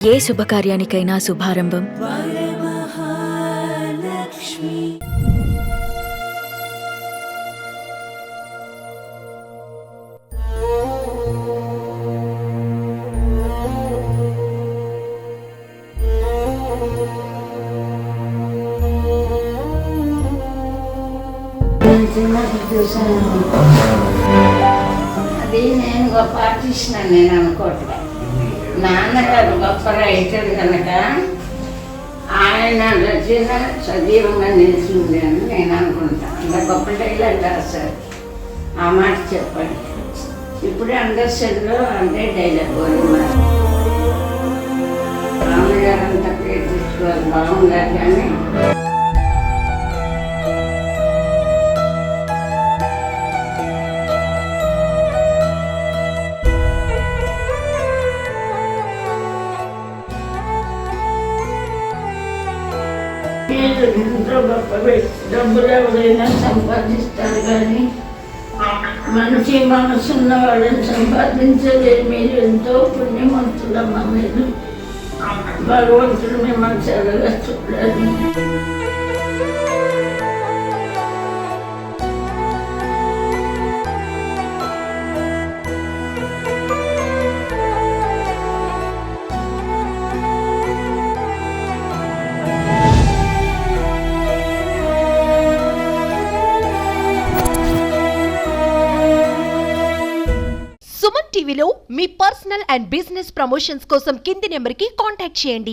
ఏ శుభకార్యానికైనా శుభారంభం అది నేను గొప్ప ఆర్టిస్ట్ అని నేను అనుకోవట్లే. నాన్నగారు గొప్ప రైటర్ కనుక ఆయన రచన సజీవంగా నిలిచింది అని నేను అనుకుంటాను. అంత గొప్ప డైలాగ్ రాశారు. ఆ మాట చెప్పండి. ఇప్పుడే అండర్స్టాండ్లో అంటే డైలాగ్ రామగారు అంతా పేరు తెచ్చుకోవాలి బాగుండాలి కానీ ఎంతో గొప్ప డబ్బులు ఎవరైనా సంపాదిస్తారు కానీ మనిషి మనసున్న వాళ్ళని సంపాదించలేదు. మీరు ఎంతో పుణ్యవంతులమ్మా. మీరు భగవంతుడు మిమ్మల్ని చల్లగా చూడాలి. సుమన్ టీవీలో మీ పర్సనల్ అండ్ బిజినెస్ ప్రమోషన్స్ కోసం కింది నెంబర్కి కాంటాక్ట్ చేయండి.